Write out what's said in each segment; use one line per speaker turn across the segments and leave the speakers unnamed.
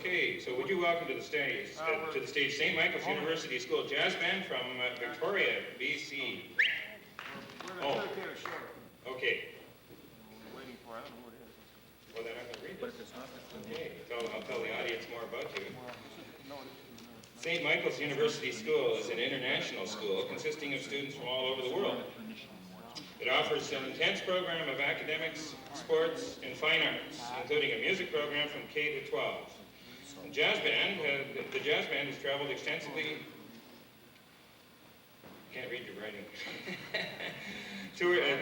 Okay, so would you welcome to the stage St. Michael's University School Jazz Band from Victoria, BC. Oh, okay.
We're waiting for, I don't know who it is.
Well, then I'm going to read
But
this.
if it's not, it's
Okay, I'll tell the audience more about you.
no,
St. Michael's University School is an international school consisting of students from all over the world. It offers an intense program of academics, sports, and fine arts, including a music program from K to 12. The jazz band has traveled extensively. Can't read your writing.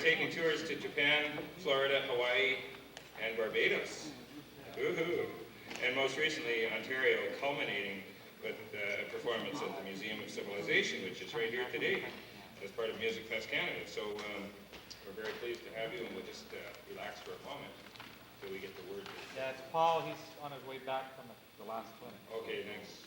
Taking tours to Japan, Florida, Hawaii, and Barbados. Woohoo! And most recently, Ontario, culminating with a performance at the Museum of Civilization, which is right here today as part of Musicfest Canada. So we're very pleased to have you, and we'll just relax for a moment until we get the word.
Yeah, it's Paul. He's on his way back from the last clinic.
Okay, thanks.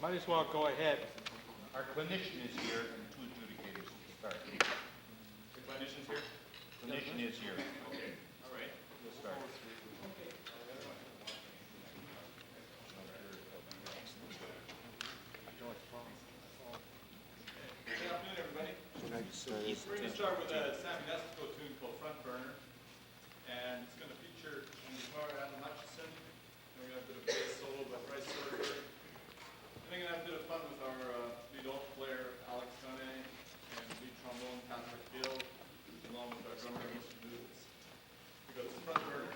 Might as well go ahead.
Our clinician is here and two adjudicators to start.
The clinician's here?
Clinician is here.
Okay, all right.
We'll start.
Good afternoon, everybody. We're going to start with a Sammy Nestico tune called Front Burner, and it's going to feature on the guitar Adam Hutchison, and we're going to have a bit of bass solo by Bryce Sorger, and we're going to have a bit of fun with our lead oak player Alex Gunne, and lead trombone Patrick Gill, along with our drummer Mr. Boots. We go to Front Burner.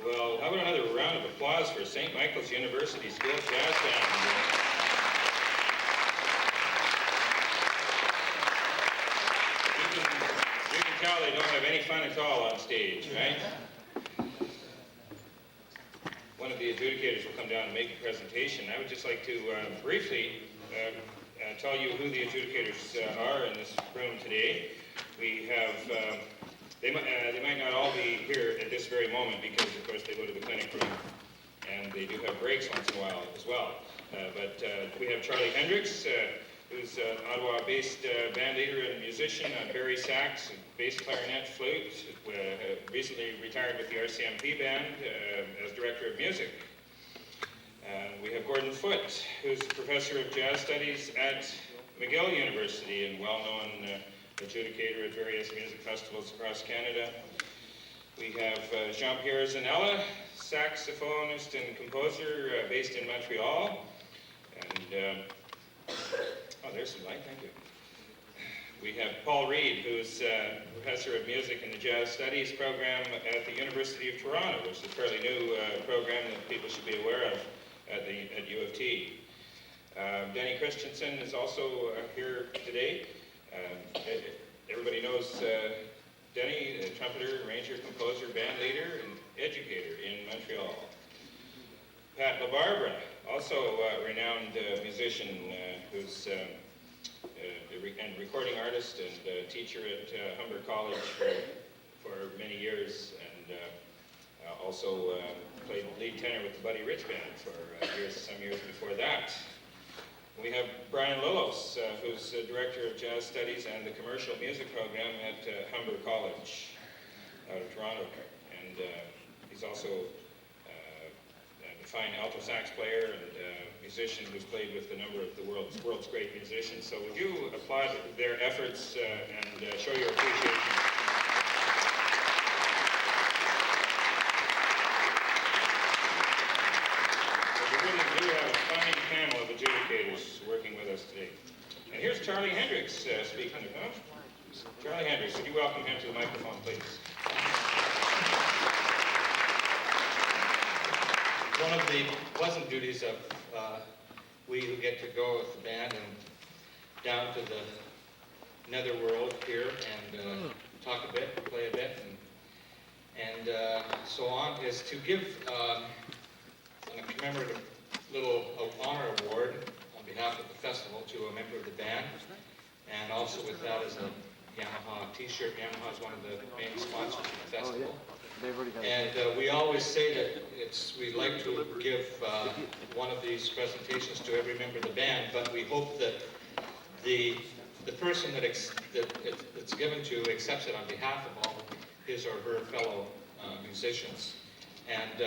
Well, how about another round of applause for St. Michael's University School Jazz Band? You can tell they don't have any fun at all on stage, right? One of the adjudicators will come down and make a presentation. I would just like to briefly tell you who the adjudicators are in this room today. We have, they might not all be here at this very moment because, of course, they go to the clinic room and they do have breaks once in a while as well. But we have Charlie Hendricks, who's an Ottawa-based band leader and musician on bari sax, bass clarinet, flute, recently retired with the RCMP band as director of music. We have Gordon Foote, who's a professor of jazz studies at McGill University and well-known adjudicator at various music festivals across Canada. We have Jean-Pierre Zanella, saxophonist and composer based in Montreal. And, oh, there's some light, thank you. We have Paul Reed, who's professor of music in the Jazz Studies program at the University of Toronto, which is a fairly new program that people should be aware of at U of T. Denny Christensen is also here today. Everybody knows Denny, the trumpeter, arranger, composer, band leader, and educator in Montreal. Pat LaBarbera, also a renowned musician who's and recording artist and teacher at Humber College for many years, and also played lead tenor with the Buddy Rich Band for some years before that. We have Brian Lillos, who's director of jazz studies and the commercial music program at Humber College out of Toronto, and he's also a fine alto sax player and musician who's played with a number of the world's great musicians. So would you applaud their efforts and show your appreciation? We really do have a fine panel of adjudicators working with us today. And here's Charlie Hendricks speaking of them. Charlie Hendricks, would you welcome him to the microphone, please?
One of the pleasant duties of we who get to go with the band and down to the netherworld here and talk a bit, play a bit, and so on, is to give a commemorative little honor award on behalf of the festival to a member of the band, and also with that is a Yamaha t-shirt. Yamaha is one of the main sponsors of the festival. And we always say that we like to give one of these presentations to every member of the band, but we hope that the person that it's given to accepts it on behalf of all his or her fellow musicians. And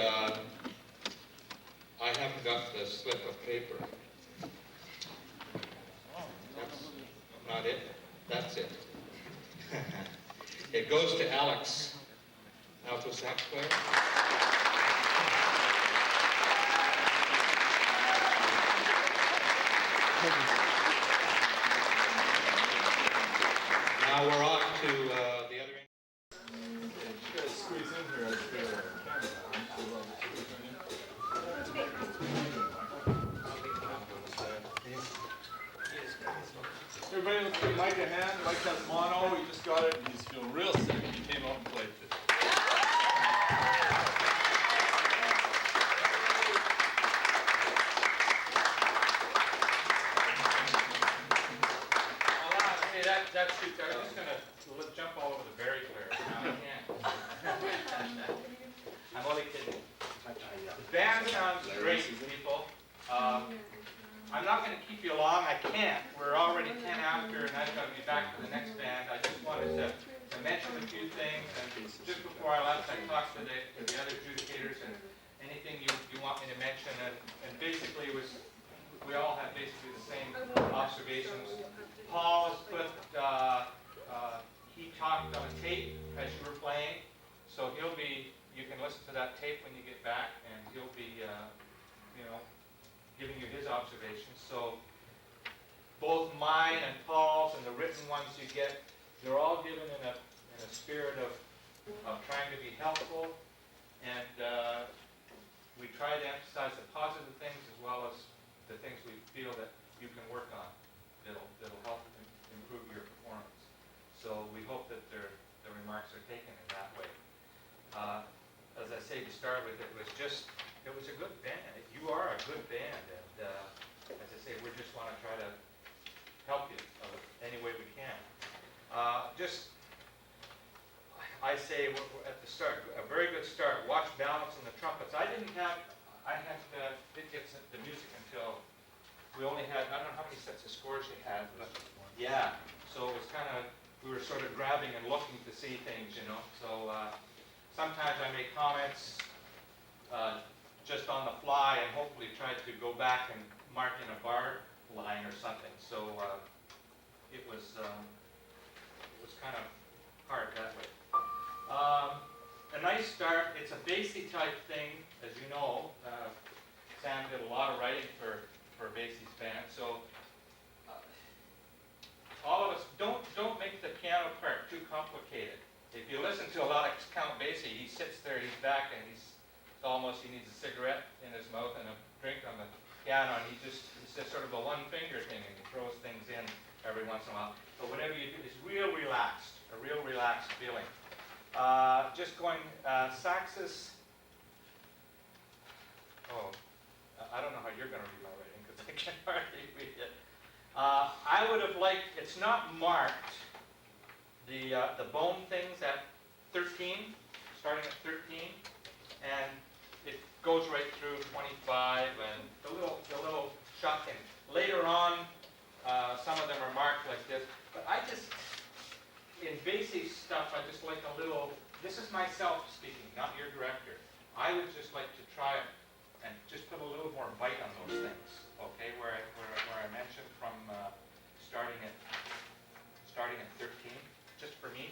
I haven't got the slip of paper. That's not it. That's it. It goes to Alex, alto sax player. Now we're on to the other end.
You guys squeeze in here as the camera. Everybody, let's give Mike a hand. Mike has mono. He just got it, and he's feeling real sick. He came out and played it.
That shoot there, I'm just gonna jump all over the berry clear. No, I can't. I'm only kidding. The band sounds great, people. I'm not gonna keep you long, I can't. We're already 10 after and I've gotta be back to the next band. I just wanted to mention a few things, and just before I left, I talked to the other adjudicators and anything you want me to mention, and basically we all had basically the same observations. Paul has put, he talked on a tape as you were playing, so you can listen to that tape when you get back, and he'll be, giving you his observations. So both mine and Paul's and the written ones you get, they're all given in a spirit of trying to be helpful, and try to emphasize the positive things as well as the things we feel that you can work on that'll help improve your performance. So we hope that the remarks are taken in that way. As I say to start with, it was a good band. You are a good band, and as I say, we just want to try to help you any way we can. I say at the start, a very good start. Watch balance in the trumpets. I didn't get the music until we only had, I don't know how many sets of scores you had, but yeah. So it was kind of, we were sort of grabbing and looking to see things, you know. So sometimes I make comments just on the fly and hopefully try to go back and mark in a bar line or something. So it was kind of hard that way. A nice start. It's a bassy type thing, as you know. Sam did a lot of writing for Basie's band. So all of us, don't make the piano part too complicated. If you listen to a lot of Count Basie, he sits there, he's back, and he needs a cigarette in his mouth and a drink on the piano, and it's just sort of a one finger thing, and he throws things in every once in a while. But whatever you do, it's real relaxed, a real relaxed feeling. Just going, saxes. Oh, I don't know how you're going to read my writing because I can hardly read it. I would have liked, it's not marked, the bone things at 13, starting at 13, and it goes right through 25, and the little shot thing. Later on, some of them are marked like this, but I just, in basic stuff, I just like a little, this is myself speaking, not your director. I would just like to try it and just put a little more bite on those things, okay? Where I mentioned from starting at 13, just for me.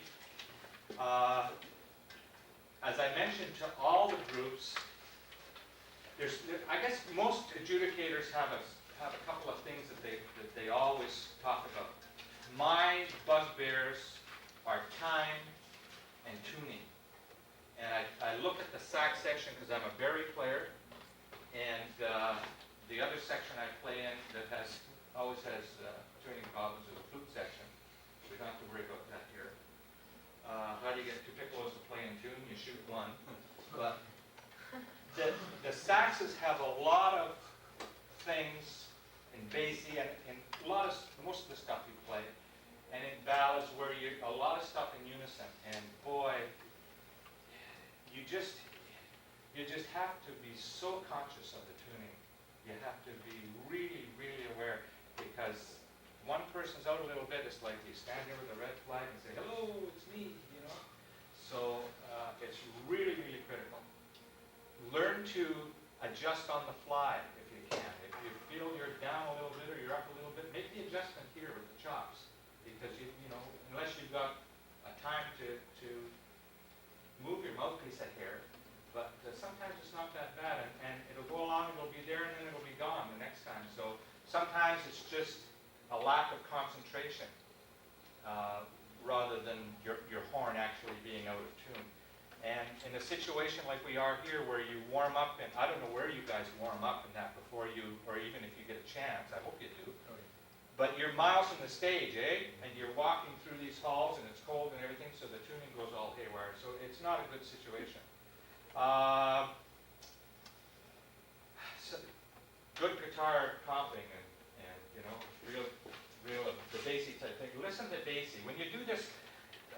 As I mentioned to all the groups, I guess most adjudicators have a couple of things that they always talk about. My bugbears are time and tuning. And I look at the sax section because I'm a bari player, and the other section I play in that always has tuning problems is the flute section. We don't have to worry about that here. How do you get two piccolos to play in tune? You shoot one. But the saxes have a lot of things in bassy and most of the stuff you play, and in ballads where a lot of stuff in unison. And boy, you just have to be so conscious of the tuning. You have to be really, really aware, because one person's out a little bit, it's like you stand here with a red flag and say, hello, it's me, you know. So it's really, really critical. Learn to adjust on the fly if you can. If you feel you're down a little bit or you're up a little bit, make the adjustment here with the chops, because you know, unless you've got a time to move your mouthpiece a hair, but sometimes it's not that bad, and it'll go along, it'll be there, and then it'll be gone the next time. So sometimes it's just a lack of concentration rather than your horn actually being out of tune. And in a situation like we are here, where you warm up, and I don't know where you guys warm up in that before you, or even if you get a chance, I hope you do. But you're miles from the stage, eh? And you're walking through these halls, and it's cold and everything, so the tuning goes all haywire. So it's not a good situation. So good guitar comping and you know, real the bassy type thing. Listen to bassy. When you do this,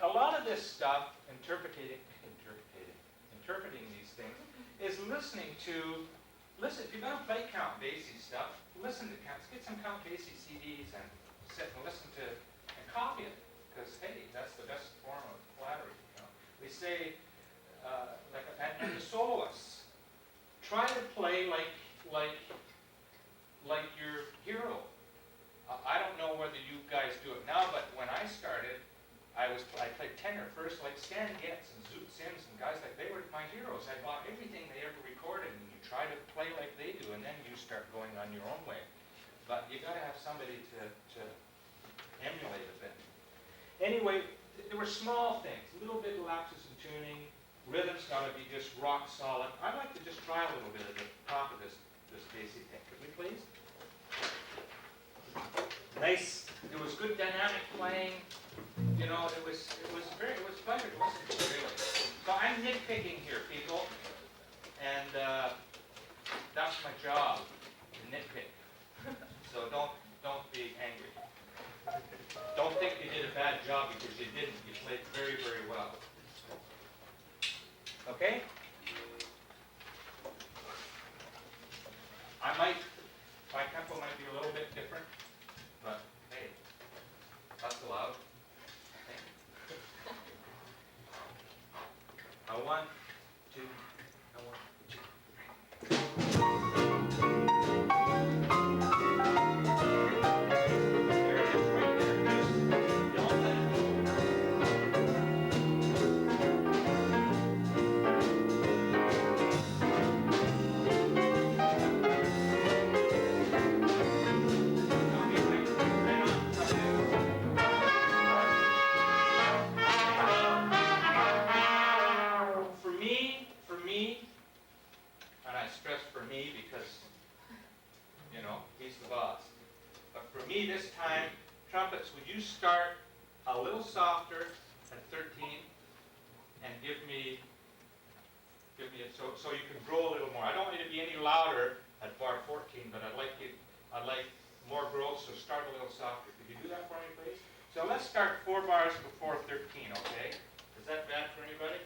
a lot of this stuff, interpreting these things, is listening. If you're going to play Count Basie stuff, listen to Count. Get some Count Basie CDs and sit and listen to and copy it, because hey, that's the best form of flattery. You know, they say and the soloists try to play like your hero. I don't know whether you guys do it now, but when I started, I played tenor first, like Stan Getz and Zoot Sims and guys like, they were my heroes. I bought everything they ever recorded, and you try to play like they do, and then you start going on your own way. But you got to have somebody to emulate a bit. Anyway, there were small things, little bit lapses in tuning, Rhythm's got to be just rock solid. I'd like to just try a little bit at the top of this basic thing. Could we please? Nice. It was good dynamic playing. You know, it was pleasure to listen to, really. So I'm nitpicking here, people, and that's my job, to nitpick. So don't be angry. Don't think you did a bad job because you didn't. You played very, very well. Okay? My tempo might be a little bit different, but hey, that's allowed. Okay. One, two, one, two. There it is, right there. Just don't let it go. For me, and I stress for me because, you know, he's the boss. But for me this time, trumpets, would you start a little softer at 13 and give me it so you can grow a little more. I don't want you to be any louder at bar 14, but I'd like more growth, so start a little softer. Could you do that for me, please? So let's start 4 bars before 13, okay? Is that bad for anybody?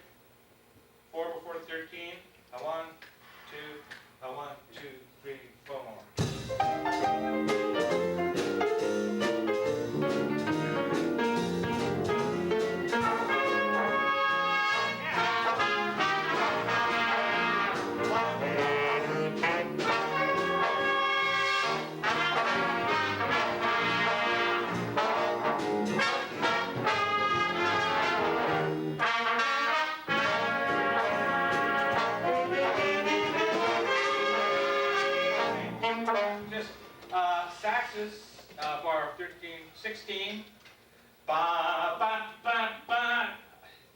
4 before 13. A 1, 2, a 1, 2, 3, 4 more. Just saxes, bar 13, 16. Ba, ba, ba, ba.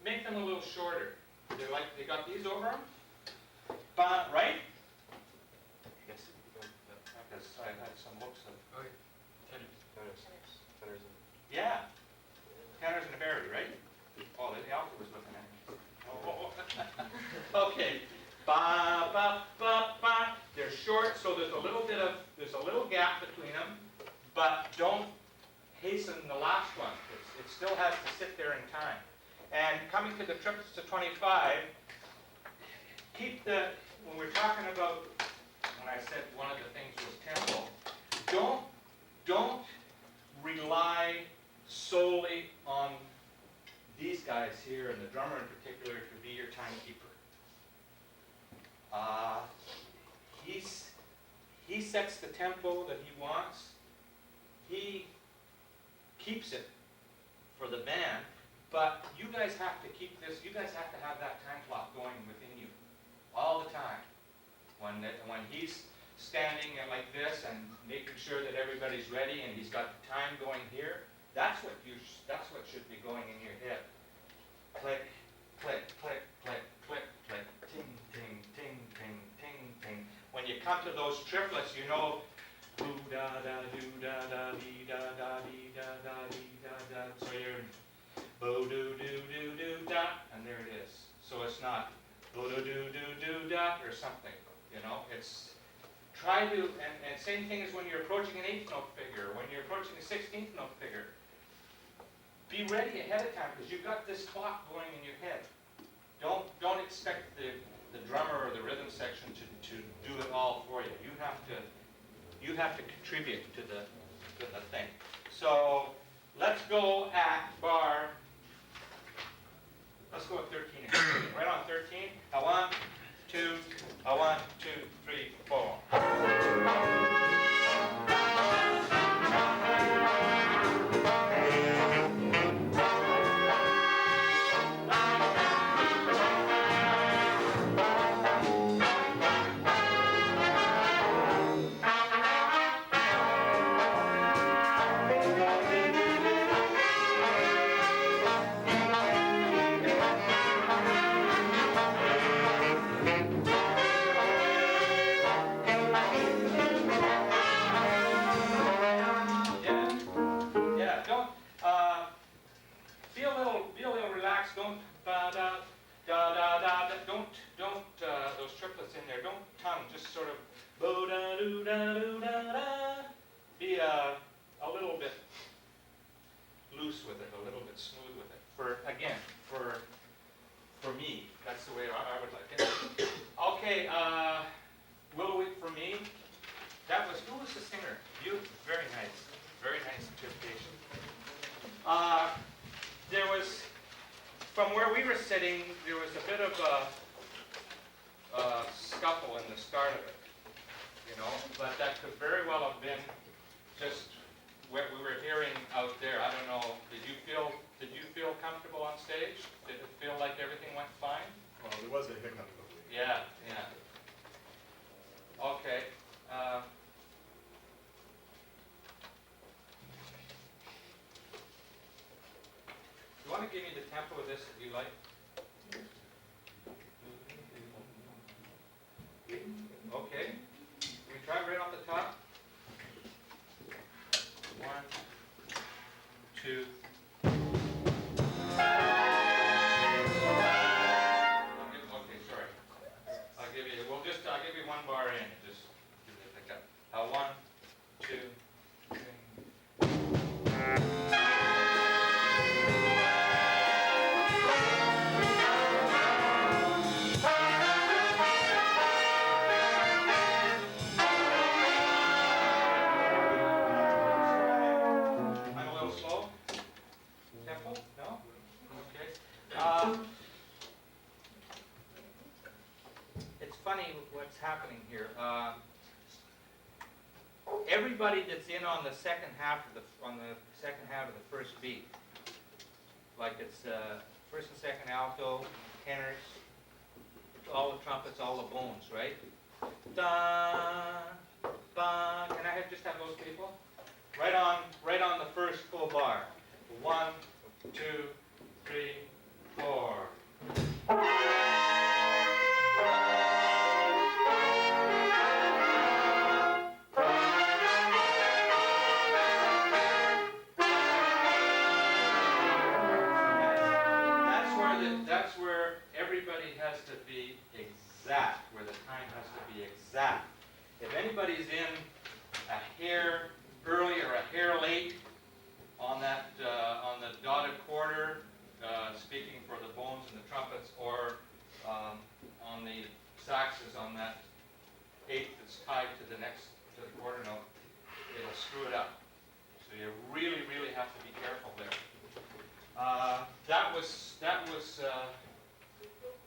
Make them a little shorter. They got these over them? Ba, right? Yes. Because I had some looks of. Yeah. Tanner's in a berry, right? Oh, the alpha was looking at me. Oh. Okay. Ba, ba, ba, ba. They're short, so there's a little gap between them, but don't hasten the last one. It still has to sit there in time. And coming to the triplets to 25, when we're talking about, when I said one of the things was tempo, don't rely solely on these guys here, and the drummer in particular, to be your timekeeper. He sets the tempo that he wants. He keeps it for the band, but you guys have to keep this. You guys have to have that time clock going within you all the time. When he's standing like this and making sure that everybody's ready, and he's got the time going here, that's what should be going in your head. Click, click, click, click, click, click, ting, ting, ting, ting, ting, ting. When you come to those triplets, you know, doo da da doo da da dee da da dee da da dee da da. So you're bo doo doo doo doo da, and there it is. So it's not bo doo doo doo doo da or something. You know, it's try to and same thing as when you're approaching an 8th note figure, when you're approaching a 16th note figure. Be ready ahead of time because you've got this clock going in your head. Don't expect the drummer or the rhythm section to do it all for you. You have to contribute to the thing. So let's go at 13 again. Right on 13. A 1, 2, a 1, 2, 3, 4. sax, don't da da da da da da. Don't those triplets in there. Don't tongue. Just sort of bo da do da do da da. Be a little bit loose with it, a little bit smooth with it. For me, that's the way I would like it. Okay, Willowit for me. Who was the singer? You, very nice interpretation. There was, from where we were sitting, there was a bit of a scuffle in the start of it, you know, but that could very well have been just what we were hearing out there. I don't know, did you feel comfortable on stage? Did it feel like everything went fine?
Well, there was a hiccup, but we.
Yeah. Okay. You want to give me the tempo of this that you like? Okay. Can we try right off the top? 1, 2. Okay, sorry. I'll give you one bar in. Just give it a pickup. 1, 2, 3. I'm a little slow. Tempo? No? Okay. It's funny what's happening here. Everybody that's in on the second half of the first beat, like it's first and second alto, tenors, all the trumpets, all the bones, right? Da, ba. Can I just have those people? Right on the first full bar. 1, 2, 3, 4. That's where everybody has to be exact, where the time has to be exact. If anybody's in a hair early or a hair late on that on the dotted quarter, speaking for the bones and the trumpets, or on the saxes on that eighth that's tied to the quarter note, it'll screw it up. So you really have to be careful there. That was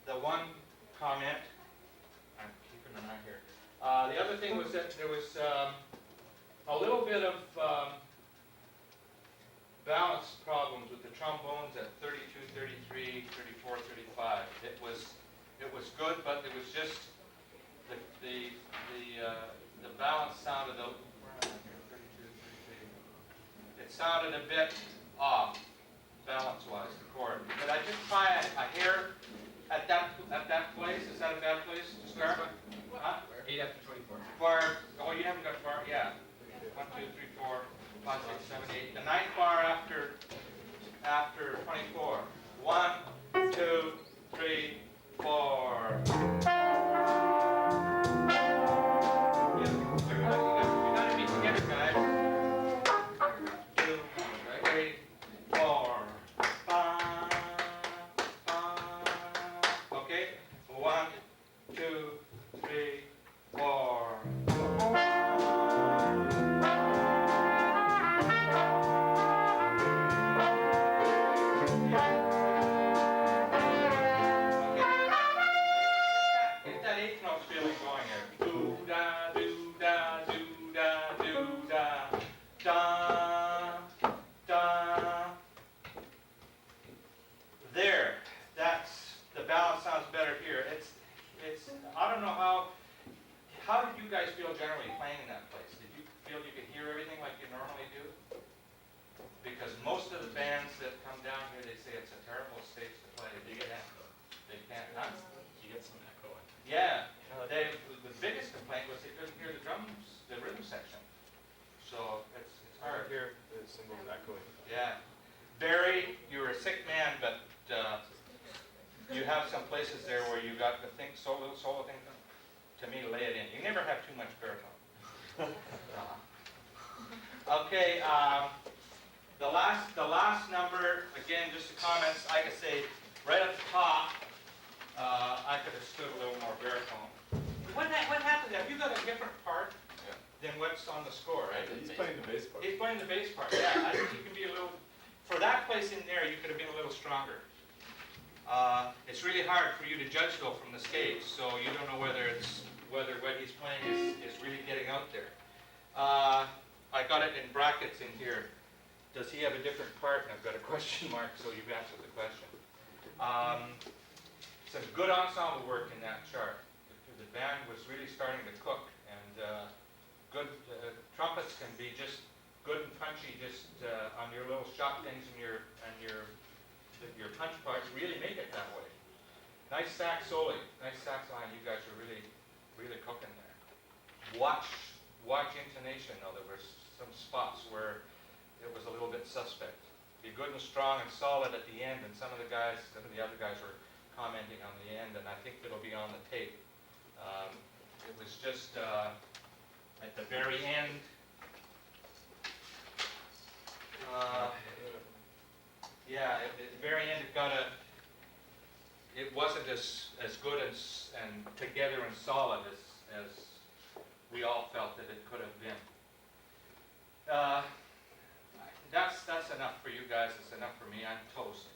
the one comment. I'm keeping an eye here. The other thing was that there was a little bit of balance problems with the trombones at 32, 33, 34, 35. It was good, but it was just the balance sounded where am I here? 32, 33. It sounded a bit off balance-wise, the chord. But I just try a hair at that place. Is that a bad place to start? Huh?
8 after 24.
Bar. Oh, you haven't got bar. Yeah. 1, 2, 3, 4, 5, 6, 7, 8. The ninth bar after 24. 1, 2, 3, 4. You gotta be together, guys. 2, 3, you have some places there where you got the thing, solo thing, to me, lay it in. You never have too much baritone. Okay, the last number, again, just the comments, I could say, right at the top, I could have stood a little more baritone. What happened? Have you got a different part than what's on the score, right?
He's playing the bass part.
He's playing the bass part, yeah. I think you can be a little, for that place in there, you could have been a little stronger. It's really hard for you to judge though from the stage, so you don't know whether what he's playing is really getting out there. I got it in brackets in here. Does he have a different part? And I've got a question mark, so you've answered the question. Some good ensemble work in that chart. The band was really starting to cook, and good trumpets can be just good and punchy, just on your little shot things and your punch parts really make it that way. Nice sax soloing, nice sax line. You guys are really cooking there. Watch intonation though. There were some spots where it was a little bit suspect. Be good and strong and solid at the end, and some of the other guys were commenting on the end, and I think it'll be on the tape. It was just at the very end. Yeah, at the very end, it wasn't as good and together and solid as we all felt that it could have been. That's enough for you guys. It's enough for me. I'm toast.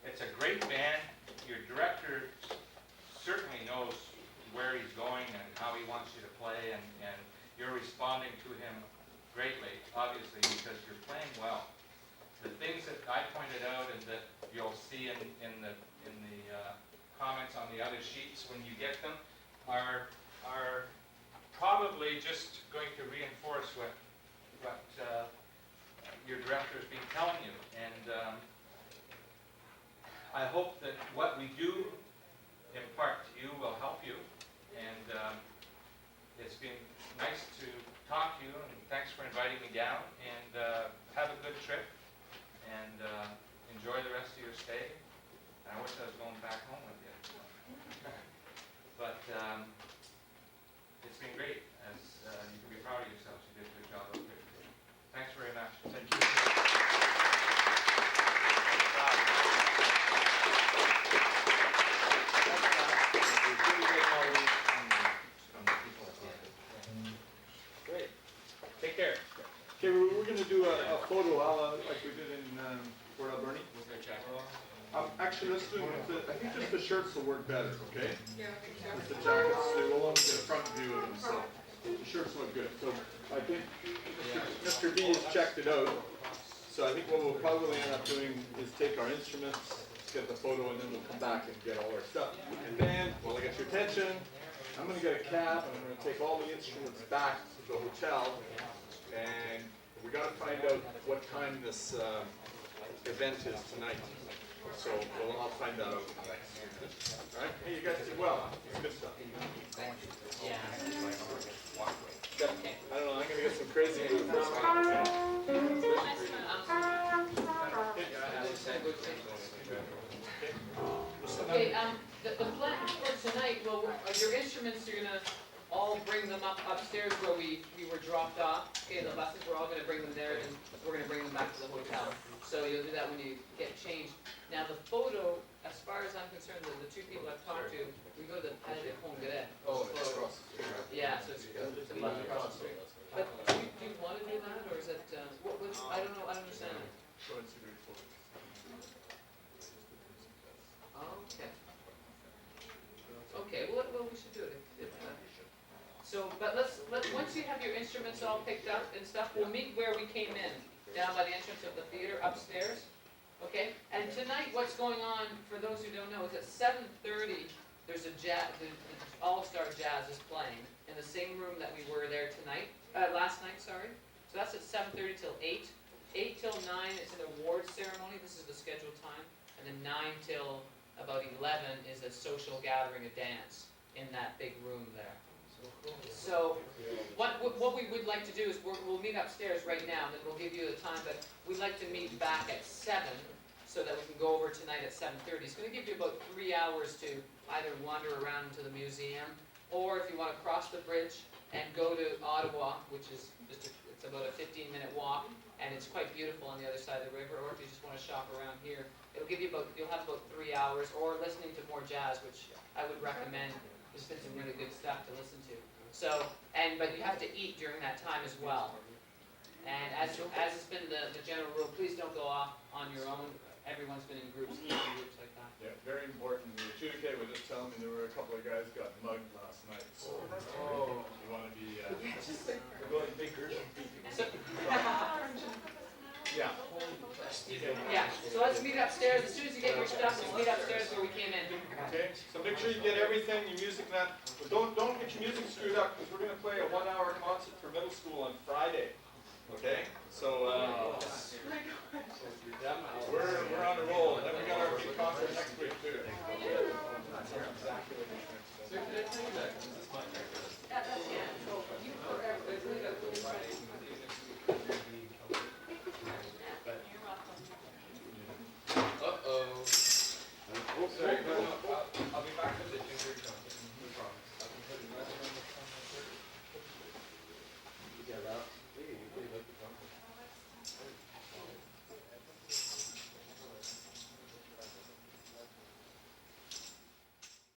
It's a great band. Your director certainly knows where he's going and how he wants you to play, and you're responding to him greatly, obviously, because you're playing well. The things that I pointed out and that you'll see in the comments on the other sheets when you get them are probably just going to reinforce what your director has been telling you. And I hope that what we do impart to you will help you. And it's been nice to talk to you, and thanks for inviting me down. And have a good trip, and enjoy the rest of your stay. And I wish I was going back home with you. But it's been great. As you can be proud of yourselves. You did a good job up there. Thanks very much. Thank you. Great. Take care.
Okay, we're going to do a photo like we did in Port Alberni. Actually, let's do I think just the shirts will work better, okay?
Yeah,
With the jackets, they will only get a front view of them, so the shirts look good. So I think Mr. B has checked it out. So I think what we'll probably end up doing is take our instruments, get the photo, and then we'll come back and get all our stuff. And then, while I get your attention, I'm going to get a cab, and I'm going to take all the instruments back to the hotel. And we got to find out what time this event is tonight. So I'll find that out. All right? Hey, you guys did well. It's good stuff.
Yeah.
I don't know. I'm going to get some crazy moves.
Okay, the plan for tonight, well, your instruments, you're gonna all bring them upstairs where we were dropped off. Okay, the buses, we're all gonna bring them there, and we're gonna bring them back to the hotel. So you'll do that when you get changed. Now, the photo, as far as I'm concerned, the two people I've talked to, we go to the Palais de Congrès.
Oh, it's across.
Yeah, so it's a bus across the street. But do you want to do that, or is it, I don't know, I don't understand. Okay. Okay, well, we should do it. So, but once you have your instruments all picked up and stuff, we'll meet where we came in, down by the entrance of the theater upstairs. Okay? And tonight, what's going on, for those who don't know, is at 7:30, there's a jazz, the All-Star Jazz is playing in the same room that we were there tonight, last night, sorry. So that's at 7:30 till 8. 8 till 9 is an award ceremony, this is the scheduled time. And then 9 till about 11 is a social gathering, a dance in that big room there. So what we would like to do is we'll meet upstairs right now, then we'll give you the time, but we'd like to meet back at 7 so that we can go over tonight at 7:30. It's gonna give you about 3 hours to either wander around to the museum, or if you wanna cross the bridge and go to Ottawa, which is it's about a 15-minute walk, and it's quite beautiful on the other side of the river, or if you just wanna shop around here, you'll have about 3 hours, or listening to more jazz, which I would recommend. There's been some really good stuff to listen to. So, but you have to eat during that time as well. And as has been the general rule, please don't go off on your own. Everyone's been in groups like that.
Yeah, very important. The Judicator was just telling me there were a couple of guys got mugged last night, so you want to be, going bigger.
So,
Yeah.
yeah, so let's meet upstairs. As soon as you get your stuff, let's meet upstairs where we came in.
Okay, so make sure you get everything, your music, but don't get your music screwed up, because we're gonna play a 1-hour concert for middle school on Friday. Okay, so,